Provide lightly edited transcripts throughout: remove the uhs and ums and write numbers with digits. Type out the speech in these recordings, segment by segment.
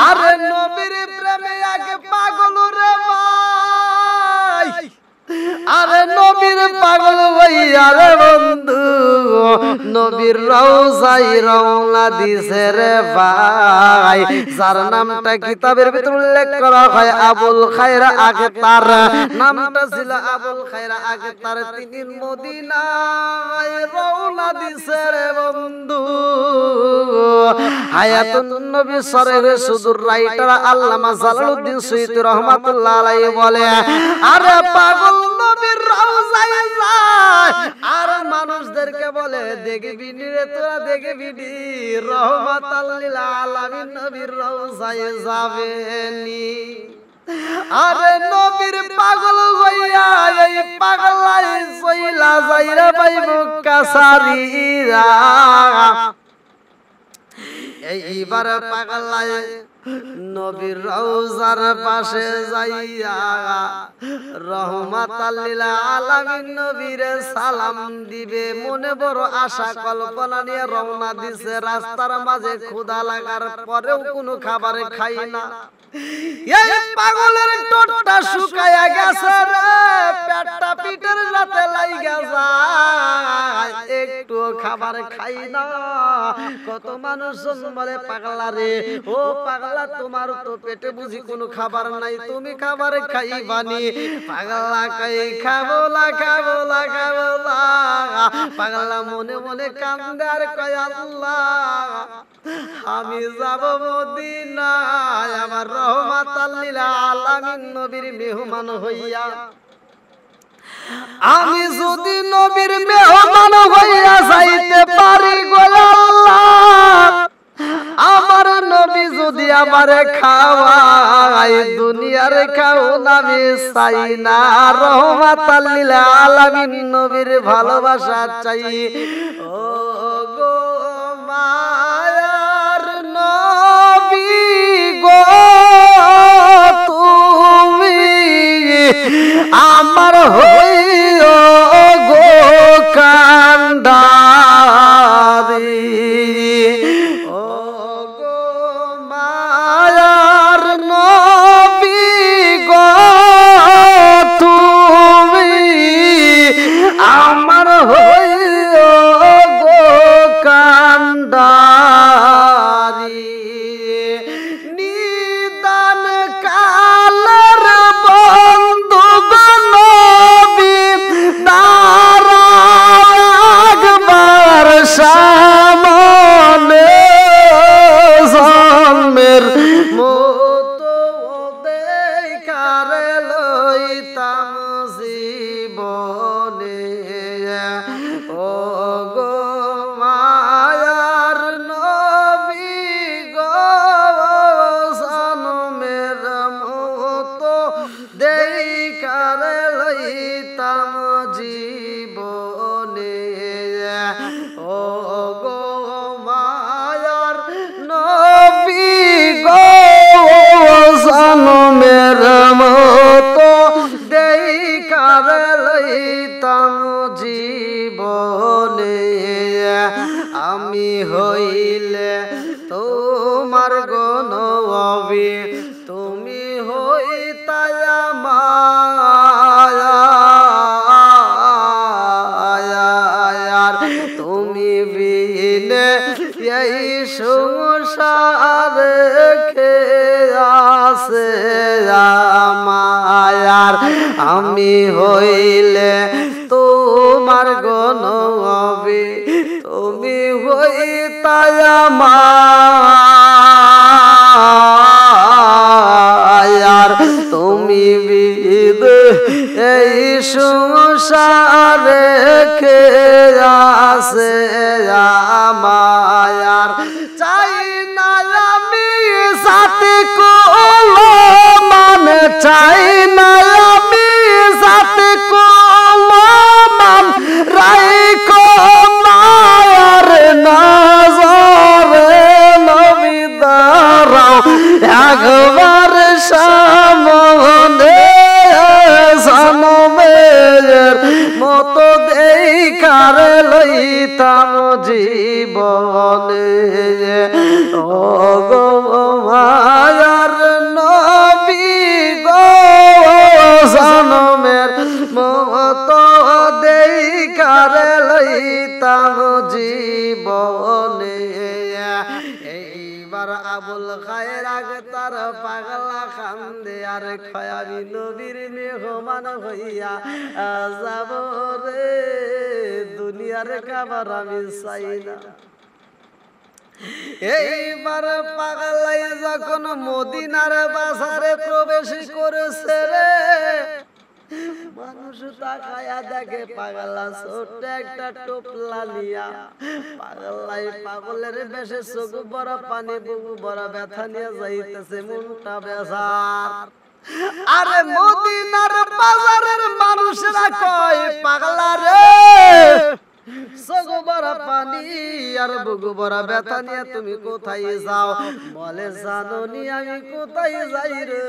আরে নবীর প্রেমে আগে পাগল রে ভাই আরে নবীর পাগল হইয়া রে বন্ধু নবীর রওজায় রওনা দিছে রে ভাই যার নামটা কিতাবের ভিতর উল্লেখ করা হয় আবুল খায়র আখতার নামটা ছিল আবুল খায়র আখতার তিনি মদিনায় রওনা দিছে রে বন্ধু হায়াতুন নবী সরের সুদূর রাইটার আল্লামা জালালউদ্দিন সুয়ুতী রাহমাতুল্লাহ আলাইহি বলে আরে পাগল নবীর রওজায় যায় আর মানুষদেরকে বলে দেখবি রে তোরা দেখবি রহমাতাল লিল আলামিন নবীর রওজায় যাবেনি আরে নবীর পাগল হইয়া এই পাগলাই সইলা যাইরা ভাই মক্কা সারিরা এইবার পাগলায় নবীর রওজার পাশে যাইয়া রহমাতাল লিল আলামিন নবীরে সালাম দিবে মনে বড় আশা কল্পনা নিয়ে রওনা দিছে রাস্তার মাঝে ক্ষুধা লাগার পরেও কোনো খাবার খাই না এই পাগলের টোটটা শুকায়া গেছে রে পেটটা পিটের সাথে লাগা যায় একটু খাবার খাই না কত মানুষ বলে পাগলা রে ও পাগলা তোমার তো পেটে বুঝি কোনো খাবার নাই তুমি খাবার খাইবানি পাগলা কই খাবোলা খাবোলা খাবোলা পাগলা মনে মনে কান্দে আর কয় আল্লাহ আমি যাব মদিনায় আমার রহমাতাল লিল আলামিন নবীর মেহমান হইয়া আমি যদি নবীর মেহমান হইয়া যাইতে পারি গো আল্লাহ আমার নবী যদি আমারে খাওয়ায় দুনিয়ার খাওন আমি চাই না রহমাতাল লিল আলামিন নবীর ভালোবাসা চাই ও গো মায়ার নবী গো তুমি আমার হইও গো কান্ডারি ও গো মায়ার নবী গো তুমি আমার হইও গো কান্ডারি নিদান কালের বন্ধু নবী দারাগবার সামনে জন্মের মতো দেখার লইতাম জীবনে ও গো মায়ার নবী গো জন্মের মতো দেখার লইতাম জীবনে ও গো মায়ার নবী গো জন্মের মতো দেখার লইতাম জীবনে আমি হইলে তোমার গো নবী তুমি হইতাই আমার তুমি বিনে এই সংসার কে আছে আমার আমি হইলে তোমার গো নবী তুমি হইতাই আমার তুমি বিদে এই সংসার কে আছে আমার চাই না আমি সাথে কোলো মানে চাই না আমি সাথে কোলো মান রাইকো মায়ার নজরে নবী দাঁড়াও একবার সামনে জন্মের মতো দেখার লইতাম জীবনে ও গো আবুল খায়ের আগে তার পাগলা খান্দে আর খয়াবি নবীর মেহমান হইয়া যাব রে দুনিয়ার খাবার আমি চাই না। এইবার পাগলাই যখন মদিনার বাজারে প্রবেশ করেছে রে, মানুষ তাকায়া দেখে পাগলা ছোট্ট একটা টোপলা নিয়া পাগলাই পাগলের বেশে চোখ বড় পানি বুকু বড় ব্যথা নিয়ে যাইতেছে মনটা বেজার। আরে মদিনার বাজারের মানুষরা কয় পাগলা রে চোখ বড় পানি আর বুকু বড় ব্যথা নিয়ে তুমি কোথায় যাও? বলে জানোনি আমি কোথায় যাই রে,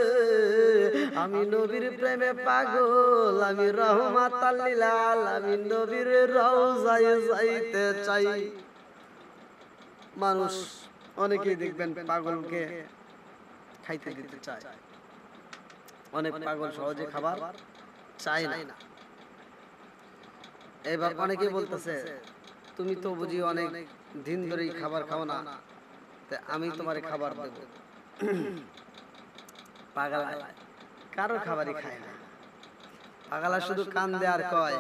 আমি নবীর প্রেমে পাগল, আমি রহমাতাল লিল আলামিন নবীর রওজায় যাইতে চাই। মানুষ অনেকেই দেখবেন পাগলকে খাইতে দিতে চায়, অনেক পাগল সহজে খাবার চায় না। এবার অনেকেই বলতেছে তুমি তো বুঝি অনেক দিন ধরেই খাবার খাও না, আমি তোমার খাবার দেব। পাগলা কারো খাবারই খায় না, পাগলা শুধু কান্দে আর কয়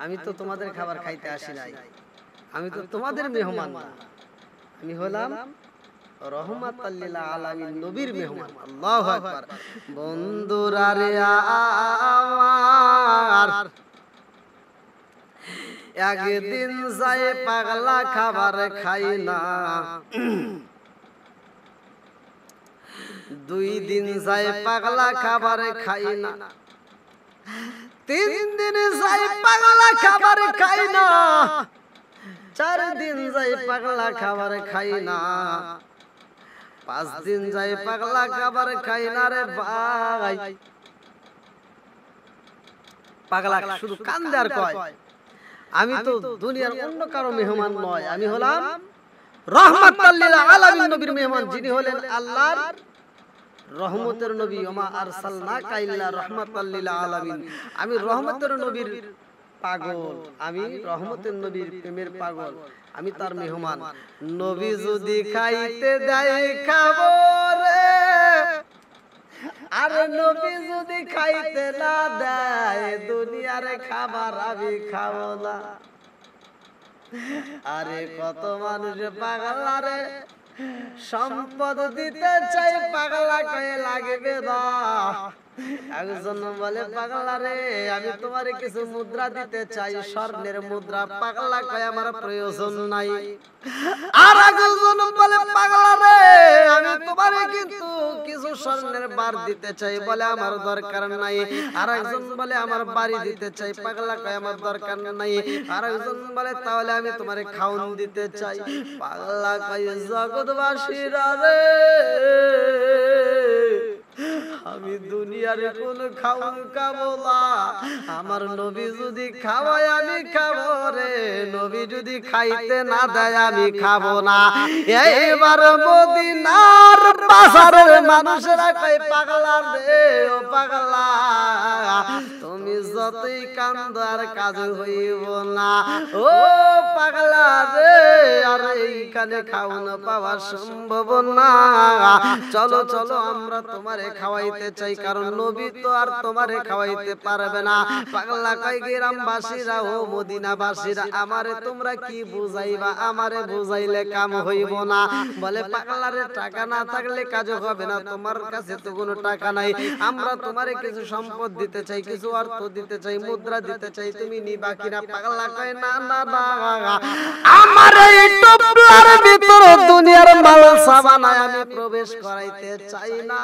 আমি তো তোমাদের খাবার খাইতে আসি নাই, আমি তো তোমাদের মেহমান না, আমি হলাম রহমাতাল লিল আলামিন নবীর মেহমান। আল্লাহু আকবার। বন্ধুরা রে আমার একদিন যায় পাগলা খাবার খাই না, দুই দিন যায় পাগলা খাবার খাই না, তিন দিন যায় পাগলা খাবার খাই না, চার দিন যায় পাগলা খাবার খাই না, পাঁচ দিন যায় পাগলা খাবার খাই না রে ভাই। পাগলা শুধু কান্দে আর কয় আমি তো দুনিয়ার অন্য কারো মেহমান নয়, আমি হলাম রহমাতাল লিল আলামিন নবীর মেহমান, যিনি হলেন আল্লাহর রহমতের নবী। ওমা আরসালনাকা ইল্লা রাহমাতাল লিল আলামিন, আমি রহমতের নবীর পাগল, আমি রহমতের নবীর প্রেমের পাগল, আমি তার মেহমান। নবী যদি খাইতে দেয় খাবো রে, আর নবী যদি খাইতে না দেয় দুনিয়ার খাবার আমি খাবো না। আরে কত মানুষ পাগলা রে সম্পদ দিতে চাই, পাগলা কয়ে লাগবে না। একজন বলে পাগলা রে আমি তোমারে কিছু মুদ্রা দিতে চাই, স্বর্ণের মুদ্রা, পাগলা কয়ে আমার প্রয়োজন নাই। আর একজন বলে পাগলা রে আমি তোমারে কিন্তু কিছু স্বর্ণের বার দিতে চাই, বলে আমার দরকার নাই। আর একজন বলে আমার বাড়ি দিতে চাই, পাগলা কয় আমার দরকার নাই। আর একজন বলে তাহলে আমি তোমারে খাওন দিতে চাই, পাগলা কয় জগৎবাসীরা রে আমি দুনিয়ার কোন খাওন খাবো না, আমার নবী যদি খাওয়ায় আমি খাবো রে, নবী যদি খাইতে না দেয় আমি খাবো না। এইবার মদিনার বাজারের মানুষেরা কয় পাগলা রে ও পাগলা তুমি যতই কান্দো আর কাজ হইব না। ও পাগলা রে আর এইখানে খাওন পাওয়া সম্ভব না, চলো চলো আমরা তোমারে খাওয়াইতে চাই, কারণ নবী তো আর তোমারে খাওয়াইতে পারবে না। পাগলা কয় গ্রামবাসীরা ও মদিনাবাসীরা আমারে তোমরা কি বুঝাইবা, আমারে বুঝাইলে কাম হইব না। বলে পাগলারে টাকা না থাকলে কাজ হবে না, তোমার কাছে তো কোনো টাকা নাই, আমরা তোমারে কিছু সম্পদ দিতে চাই, কিছু অর্থ দিতে চাই, মুদ্রা দিতে চাই, তুমি নিবা কিনা? পাগলা কয় না না না, আমার এই টপলার ভিতর দুনিয়ার মাল সাবানায় আমি প্রবেশ করাইতে চাই না।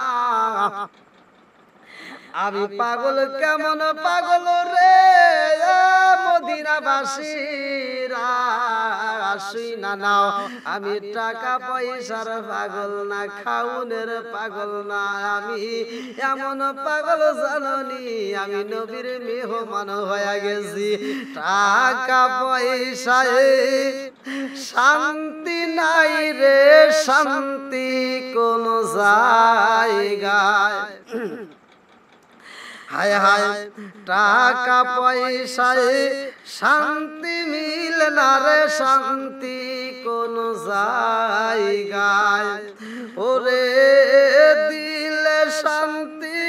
আমি পাগল কেমন পাগল রে মদিনাবাসীরা শুই না নাও, আমি টাকা পয়সার পাগল না, খাউনের পাগল না, আমি এমন পাগল জাননি আমি নবীর মেহমান হয়ে গেছি। টাকা পয়সায় শান্তি নাই রে, শান্তি কোন জায়গায় হায় হায় টাকা পয়সায় শান্তি মিলে না রে, শান্তি কোন জায়গায়। ওরে দিলে শান্তি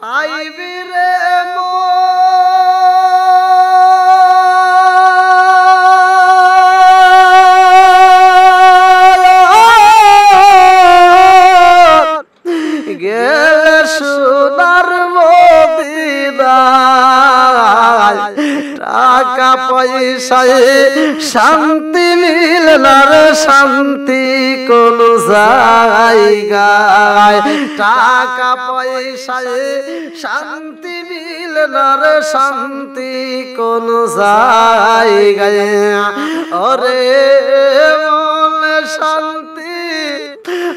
পাইবি রে গেলে সোনার মদিনায়। টাকা পয়সায় শান্তি মিলে না রে, শান্তি কোন জায়গায়। টাকা পয়সায় শান্তি মিলে না রে, শান্তি কোন জায়গায়। ওরে মনে শান্তি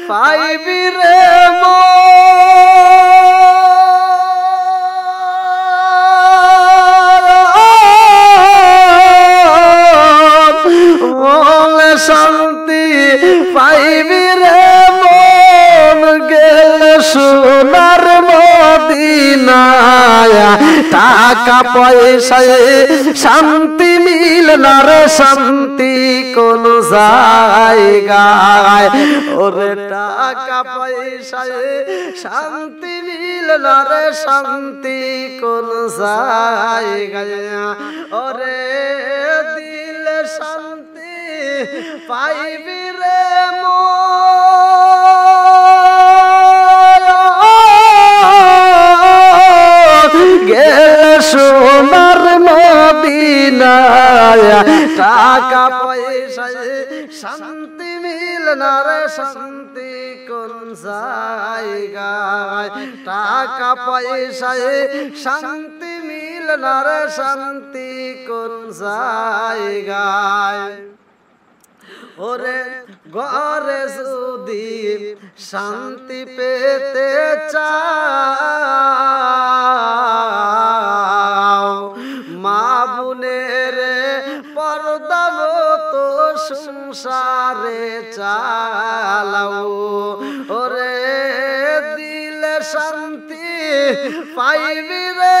পাইবি রে শান্তি পাইবি রে মন গেলে সোনার মদিনায়। টাকা পয়সায় শান্তি মিলে না রে, শান্তি কোন জায়গায়। ওরে টাকা পয়সায় শান্তি মিলে না রে, শান্তি কোন জায়গায়। ওরে দিলে শান্তি পাইবি রে গেলে সোনার মদিনায়। টাকা পয়সায় শান্তি মিলে না রে, শান্তি কোন জায়গায়। টাকা পয়সায় শান্তি মিলে না রে, শান্তি কোন জায়গায়। ওরে ঘরে যদি শান্তি পেতে চাও, মা বোনের পর্দা মতো সংসারে চালাও। ওরে দিলে শান্তি পাইবি রে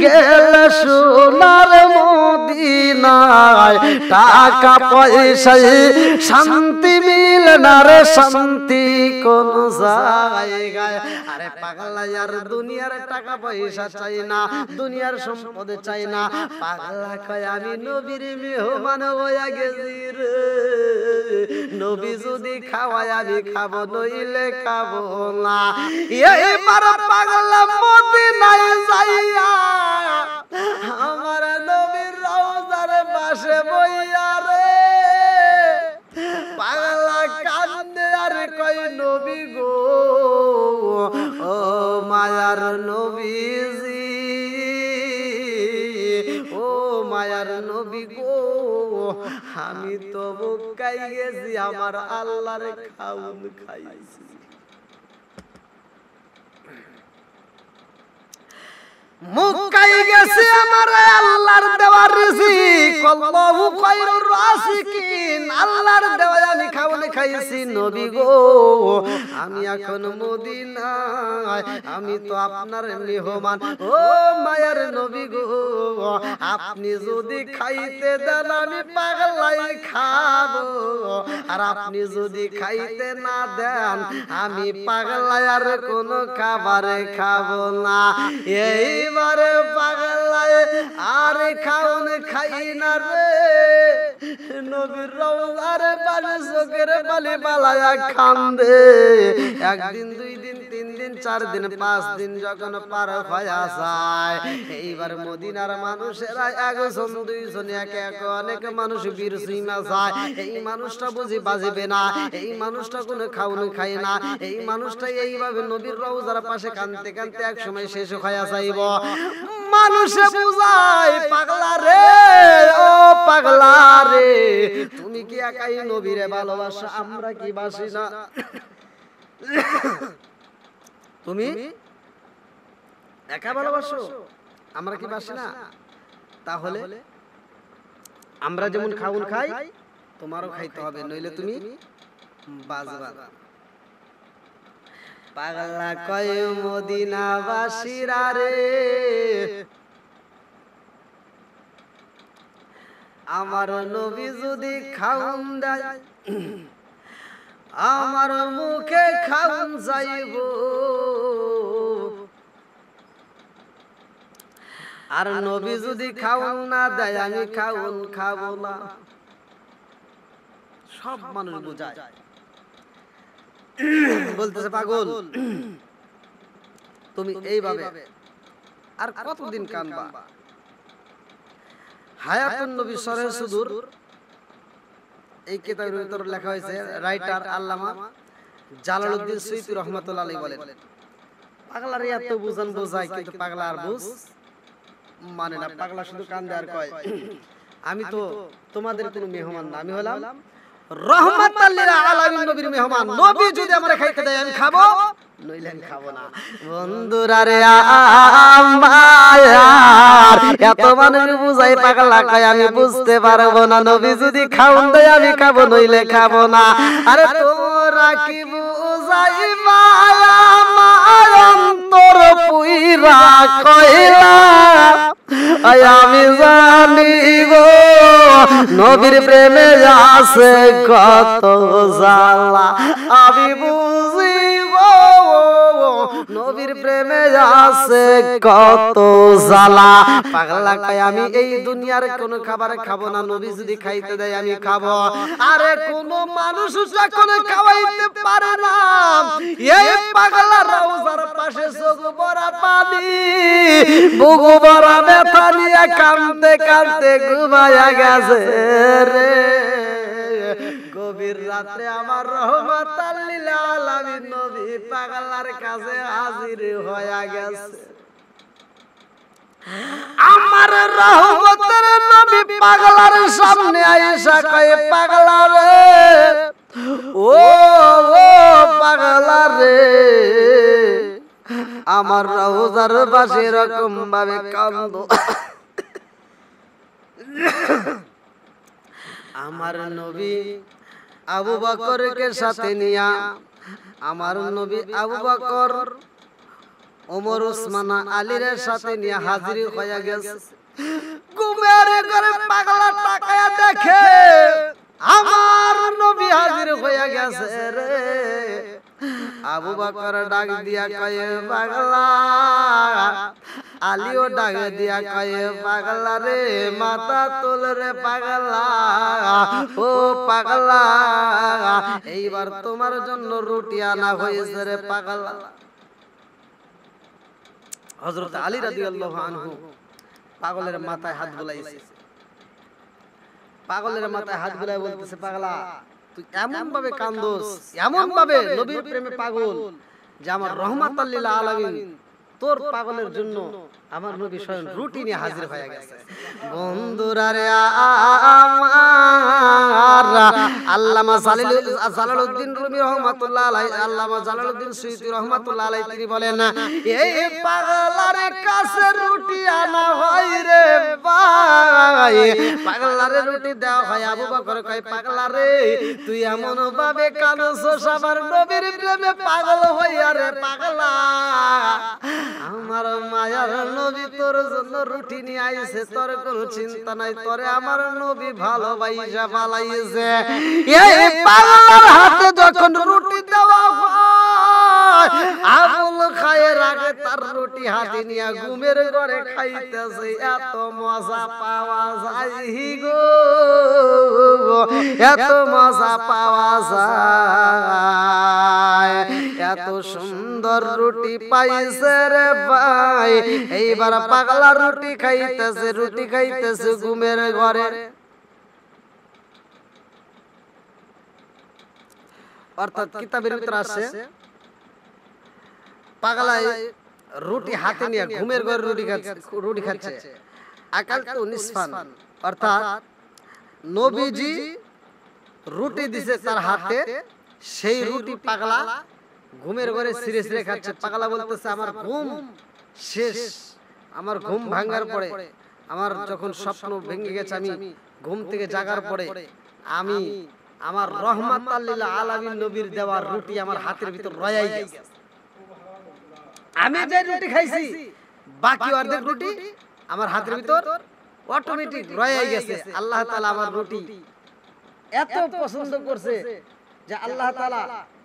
গেলে সোনার মদিনায়। টাকা পয়সায় শান্তি মিলে না রে, শান্তি কোন জায়গায়। আরে পাগলা আর দুনিয়ার টাকা পয়সা চাই না, দুনিয়ার সম্পদ চাই না। পাগলা কয় আমি নবীর মেহমান হইয়া গেছি রে, নবী যদি খাওয়ায় আমি খাবো, নইলে খাবো না। এইবার পাগলা মদিনায় যাইয়া আমার নবীর রওজার পাশে বইয়া রে পাগলা কান্দে আর কই নবী গো, ও মায়ার নবীজি, ও মায়ার নবী গো, আমি তো বুকাই গেছি, আমার আল্লাহর খাউন খাইছি। মুকাই গেছে আমার আল্লাহর দেওয়ার রিজিক, আল্লাহু খায়রুর রাসিকিন। আল্লাহর দেওয়া আমি খাওয়ালে খাইছি নবী গো, আমি এখন মদিনায়, আমি তো আপনার মেহমান। ও মায়ার নবী গো, আপনি যদি খাইতে দেন আমি পাগলাই খাবো, আর আপনি যদি খাইতে না দেন আমি পাগলাই আর কোনো খাবারে খাবো না। এইবারে পাগলায় আর খাওন খাই না রে, নবীর রওজার পাশে চোখের পানি পালায়া কান্দে। একদিন, দুই দিন, তিন দিন, 4 দিন, 5 দিন যখন পার হয়ে যায়, এইবার মদিনার মানুষেরা একজন দুইজন একে একে অনেক মানুষ বীর সীমা যায়। এই মানুষটা বুঝি বাজিবে না, এই মানুষটা কোনো খাওন খায় না, এই মানুষটা এইভাবে নবীর রওজার পাশে কানতে কানতে এক সময় শেষ হয়ে যাইব। মানুষে বুঝায় পাগলা রে, ও পাগলা রে, তুমি কি একাই নবীরে ভালোবাসো, আমরা কি বাসি না? তুমি একা ভালোবাসো, আমরা কি বাসি না? তাহলে আমরা যেমন খাউন খাই তোমারও খাইতে হবে, নইলে তুমি বাজবা পাগলা কয় মদিনাবাসীরা রে আমার নবী যদি খাউন দেয় আমার মুখে খাউন যাইব আর নবী যদি খাউন না দেয় আমি খাউন খাবো না সব মানুষ বোঝায় বলতেছে পাগল তুমি এইভাবে আর কতদিন কানবা হায়াতুন নবী সরহে সুদূর এই কিতাবের ভিতরে লেখা হয়েছে রাইটার আল্লামা জালালউদ্দিন সুয়ুতী রাহমাতুল্লাহ আলাইহি বলেন পাগলার এত বুঝান বোঝায় কিন্তু পাগলা আর বুঝ মানে না পাগলা শুধু কান্দে আর কয় আমি তো তোমাদের কোনো মেহমান না আমি হলাম রহমাতাল লিল আলামিন নবীর মেহমান নবী যদি আমারে খাইতে দেয় আমি খাবো নইলে আমি খাবো না বন্ধুরা রে আমার এত মানুষ বুঝাই পাগলা কয় আমি বুঝতে পারবো না নবী যদি খাওন দেয় আমি খাবো নইলে খাবো না আরে তোমরা কি বুঝাইবা আমার অন্তর পুইরা কইলা আমি জানি গো নবীর প্রেমে আছে কত জ্বালা আমি বুঝি গো নবীর প্রেমে আছে কত জ্বালা পাগলা কয় আমি এই দুনিয়ার কোন খাবার খাবো না নবী যদি খাইতে দেয় আমি খাবো আরে কোন মানুষ যখন খাওয়াইতে পারে না এই পাগলা রওজার পাশে চোখ ভরা পানি বুক ভরা ব্যথা নিয়ে কাঁদতে কাঁদতে ঘুমায়া গেছে রে গভীর রাতে আমার রহমাতাল লিল আলামিন নবী পাগলার কাছে হাজির হয়ে গেছে আমার রহমতের নবী পাগলার সামনে আয়েশা কয় পাগলা রে ও পাগলা রে আমার রওজার পাশে এরকম ভাবে কান্দো আমার নবী আবু বকরকে সাথে নিয়া আমার নবী আবু বকর ওমর ওসমান আলীর সাথে নিয়ে হাজির হয়ে গেছে ঘুমের ঘরে পাগলা তাকায়া দেখে আমার নবী হাজির হয়ে গেছে রে আবু বকর ডাক দিয়া কয় পাগলা আলীও ডাক দিয়া কয় পাগলা রে মাথা তোল রে পাগলা ও পাগলা এইবার তোমার জন্য রুটি আনা হয়েছে রে পাগলা হযরত আলী রাদিয়াল্লাহু আনহু পাগলের মাথায় হাত বুলাইছে পাগলের মাথায় হাত বুলাই বলতেছে পাগলা তুই এমন ভাবে কান্দোস এমন ভাবে নবীর প্রেমে পাগল যে আমার রহমাতাল লিল আলামিন তোর পাগলের জন্য আমার নবী স্বয়ং রুটি নিয়ে হাজির হয়ে গেছে বন্ধুরা রে আমার আল্লামা জালালউদ্দিন রুমি রাহমাতুল্লাহ আলাইহি আল্লামা জালালউদ্দিন সুয়ুতী রাহমাতুল্লাহ আলাইহি তিনি বলেন এই পাগলার কাছে রুটি আনা হয় রে ভাই পাগলারে রুটি দেওয়া হয় আবু বকর কয় পাগলা রে তুই এমন ভাবে কাঁদছস আমার নবীর প্রেমে পাগল হইয়া রে পাগলা আমার মায়ার নবী তোর জন্য রুটি নিয়ে আইছে তোর কোনো চিন্তা নাই তোরে আমার নবী ভালোবাসা পালাইছে এই পাগলার হাতে যখন রুটি দেওয়া হয় আবুল খায়ের আগে তার রুটি হাতে নিয়ে ঘুমের ঘরে খাইতেছে এত মজা পাওয়া যায় গো এত মজা পাওয়া যায় এত সুন্দর রুটি পাইছে রে ভাই এইবার পাগলা রুটি খাইতেছে ঘুমের ঘরে অর্থাৎ কিতাবের ভিতরে আছে পাগলা রুটি হাতে নিয়ে ঘুমের ঘরে রুটি খাচ্ছে আকাল তো নিসফান অর্থাৎ নবীজি রুটি দিছে তার হাতে সেই রুটি পাগলা ঘুমের ঘরে ছিঁড়ে ছিঁড়ে খাচ্ছে পাগলা বলতেছে আমার ঘুম শেষ আমার ঘুম ভাঙার পরে আমার যখন স্বপ্ন ভেঙে গেছে আমি ঘুম থেকে জাগার পরে আমি আমার রহমাতাল লিল আলামিন নবীর দেওয়া রুটি আমার হাতের ভিতর রয়াই গেছে। আমি যে রুটি খাইছি বাকি অর্ধেক রুটি আমার হাতের ভিতর অটোমেটিক রয়াই গেছে। আল্লাহ তাআলা আমার রুটি এত পছন্দ করছে যে আল্লাহ তাআলা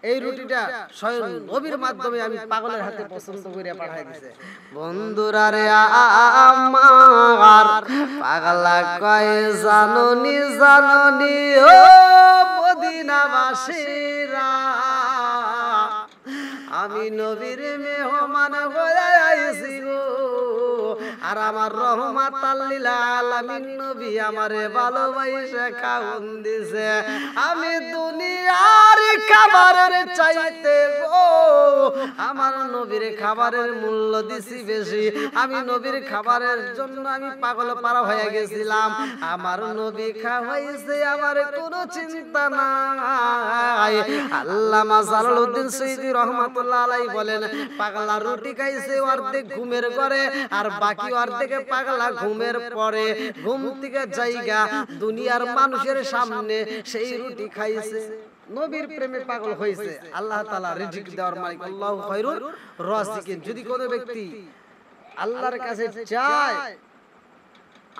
এই রুটিটা স্বয়ং নবীর মাধ্যমে আমি পাগলের হাতে পছন্দ করে পাঠাই দিয়েছে। বন্ধুরা রে আমার পাগলা কয় জাননি জাননি ও মদিনাবাসীরা, আমি নবীর মেহমান হয়ে আইছি গো, আর আমার রহমাতাল লিল আলামিন নবী আমারে ভালোবাসা খাওন দিছে। আমি দুনিয়ার খাবারের চাইতে গো আমার নবীর খাবারের মূল্য দিছি বেশি। আমি নবীর খাবারের জন্য আমি পাগল পারা হয়ে গেছিলাম। আমার নবী খাওয়াইছে, আমার কোনো চিন্তা নাই। আল্লামা জালালউদ্দিন সৈয়দী রহমাতুল্লাহ আলাইহি বলেন, পাগলা রুটি খাইছে অর্ধেক ঘুমের ঘরে, আর বাকি অর্ধেক পাগলা ঘুমের পরে ঘুম থেকে জায়গা দুনিয়ার মানুষের সামনে সেই রুটি খাইছে। নবীর প্রেমে পাগল হয়েছে। আল্লাহ তাআলা রিজিক দেওয়ার মালিক, আল্লাহু খায়রুর রাযিকিন। যদি কোনো ব্যক্তি আল্লাহর কাছে চায়,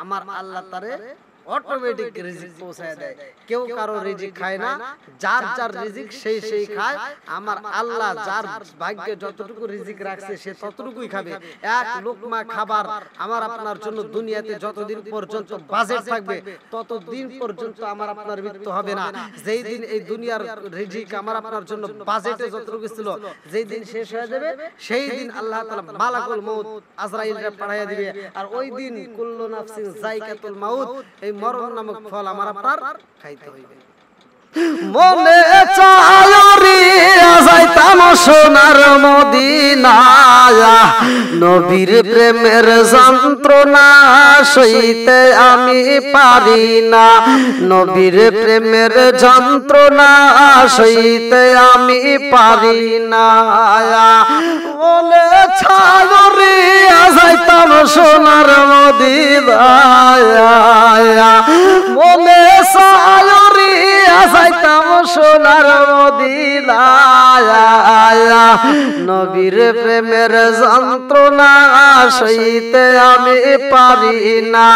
আমার আল্লাহ তারে অটোমেটিক রিজিক পৌঁছায় দেয়। কেউ কারো রিজিক খায় না, যার যার রিজিক সেই সেই খায়। আমার আল্লাহ যার ভাগ্যে যতটুকু রিজিক রাখছে সে ততটুকুই খাবে। এক লোকমা খাবার আমার আপনার জন্য দুনিয়াতে যতদিন পর্যন্ত বাজেট থাকবে ততদিন পর্যন্ত আমার আপনার মৃত্যু হবে না। যেই দিন এই দুনিয়ার রিজিক আমার আপনার জন্য বাজেটে যতটুকু ছিল যেই দিন শেষ হয়ে যাবে, সেই দিন আল্লাহ তাআলা মালাকুল মউত আজরাইলকে পাঠিয়ে দিবে। আর ওই দিন কুল্লু নাফসিন যায়কাতুল মাউত, এই মরণ নামক ফল আমার আপনার খাইতে হইবে। মনে চায় রিয়া যাইতাম সোনার মদিনায়, নবীর প্রেমের যন্ত্রণা সইতে আমি পারি না, নবীর প্রেমের যন্ত্রণা সইতে আমি পারি না। মনে চায় রিয়া যাইতাম সোনার মদিনায়, মনে চায় রিয়া যাইতাম সোনার মদিনায়, নবীর প্রেমের যন্ত্রণা সইতে আমি পারি না।